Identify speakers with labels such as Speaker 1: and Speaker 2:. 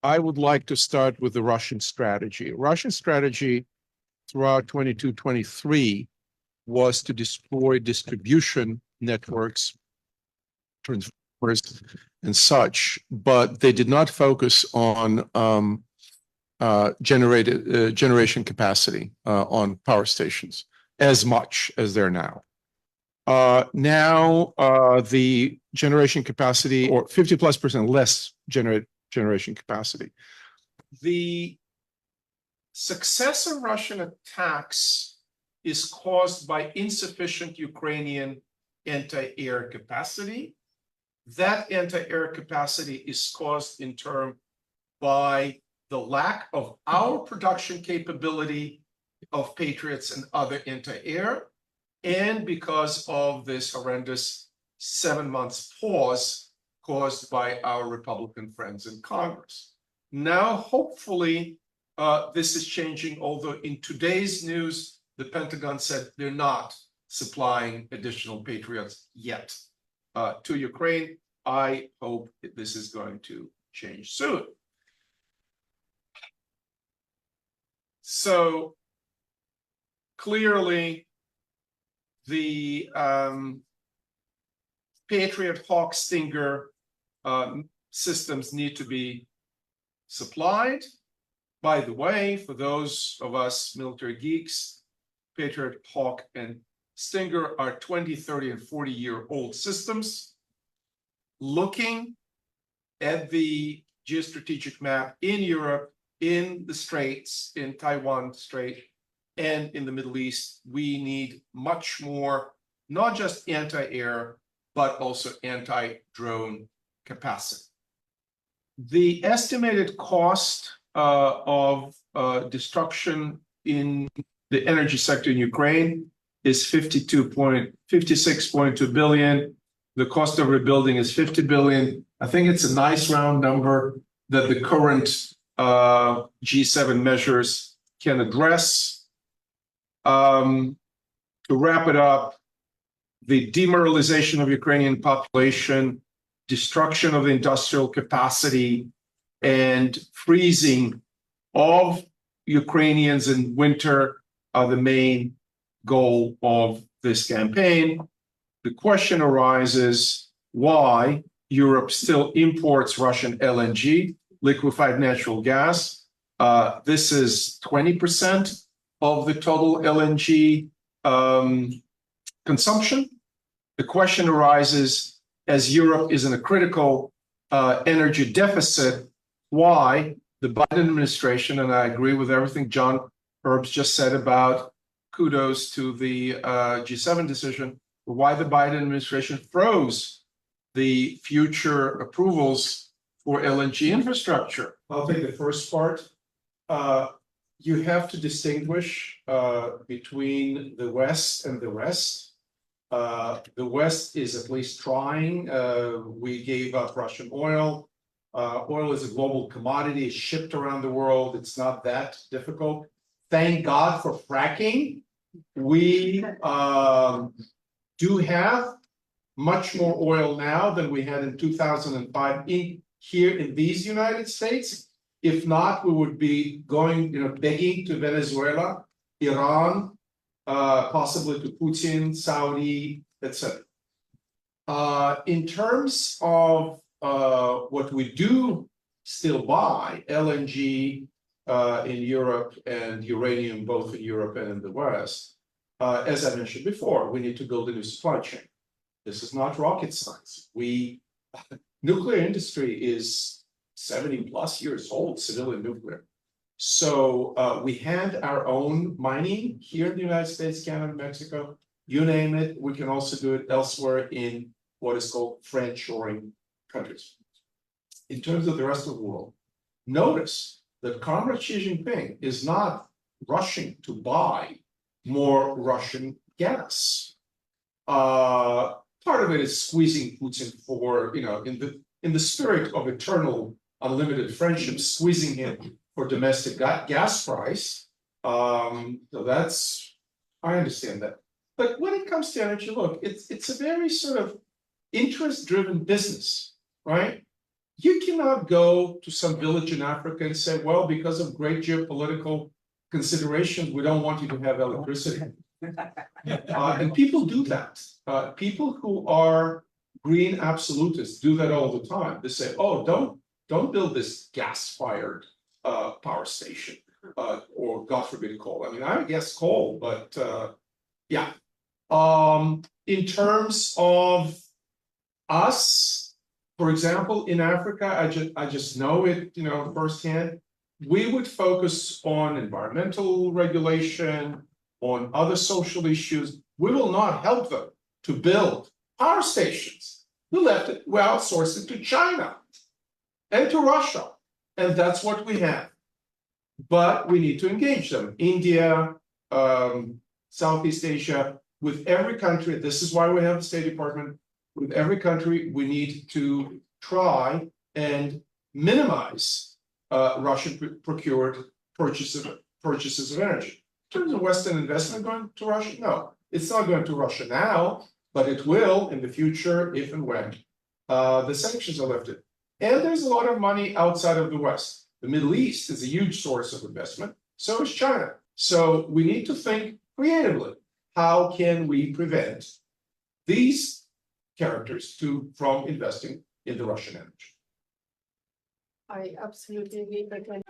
Speaker 1: I would like to start with the Russian strategy. Russian strategy throughout 22-23 was to destroy distribution networks, transformers, and such, but they did not focus on generation capacity on power stations as much as they're now. Now the generation capacity, or 50+% less generation capacity. The success of Russian attacks is caused by insufficient Ukrainian anti-air capacity. That anti-air capacity is caused in turn by the lack of our production capability of Patriots and other anti-air, and because of this horrendous 7 months pause caused by our Republican friends in Congress. Now, hopefully, this is changing, although in today's news, the Pentagon said they're not supplying additional Patriots yet to Ukraine. I hope this is going to change soon. So clearly, the Patriot Hawk Stinger systems need to be supplied. By the way, for those of us military geeks, Patriot Hawk and Stinger are 20, 30, and 40-year-old systems. Looking at the geostrategic map in Europe, in the Straits, in Taiwan Strait, and in the Middle East, we need much more, not just anti-air, but also anti-drone capacity. The estimated cost of destruction in the energy sector in Ukraine is 56.2 billion. The cost of rebuilding is 50 billion. I think it's a nice round number that the current G7 measures can address. To wrap it up, the demoralization of Ukrainian population, destruction of industrial capacity, and freezing of Ukrainians in winter are the main goal of this campaign. The question arises why Europe still imports Russian LNG, liquefied natural gas. This is 20% of the total LNG consumption. The question arises, as Europe is in a critical energy deficit, why the Biden administration, and I agree with everything John Herbst just said about kudos to the G7 decision, why the Biden administration froze the future approvals for LNG infrastructure. I'll take the first part. You have to distinguish between the West and the rest. The West is at least trying. We gave up Russian oil. Oil is a global commodity, it's shipped around the world. It's not that difficult. Thank God for fracking. We do have much more oil now than we had in 2005 here in these United States. If not, we would be going, begging to Venezuela, Iran, possibly to Putin, Saudi, etc. In terms of what we do still buy, LNG in Europe and uranium both in Europe and in the West, as I mentioned before, we need to build a new supply chain. This is not rocket science. Nuclear industry is 70+ years old, civilian nuclear. So we had our own mining here in the United States, Canada, Mexico, you name it. We can also do it elsewhere in what is called friend-shoring countries. In terms of the rest of the world, notice that Comrade Xi Jinping is not rushing to buy more Russian gas. Part of it is squeezing Putin for, in the spirit of eternal unlimited friendship, squeezing him for domestic gas price. So that's, I understand that. But when it comes to energy, look, it's a very sort of interest-driven business, right? You cannot go to some village in Africa and say, well, because of great geopolitical considerations, we don't want you to have electricity. And people do that. People who are green absolutists do that all the time. They say, oh, don't build this gas-fired power station, or God forbid coal. I mean, I guess coal, but yeah. In terms of us, for example, in Africa, I just know it, firsthand. We would focus on environmental regulation, on other social issues. We will not help them to build power stations. We outsourced it to China and to Russia, and that's what we have. But we need to engage them. India, Southeast Asia, with every country, this is why we have the State Department. With every country, we need to try and minimize Russian procured purchases of energy. In terms of Western investment going to Russia, no, it's not going to Russia now, but it will in the future if and when the sanctions are lifted. And there's a lot of money outside of the West. The Middle East is a huge source of investment, so is China. So we need to think creatively. How can we prevent these characters from investing in the Russian energy?
Speaker 2: I absolutely agree, but when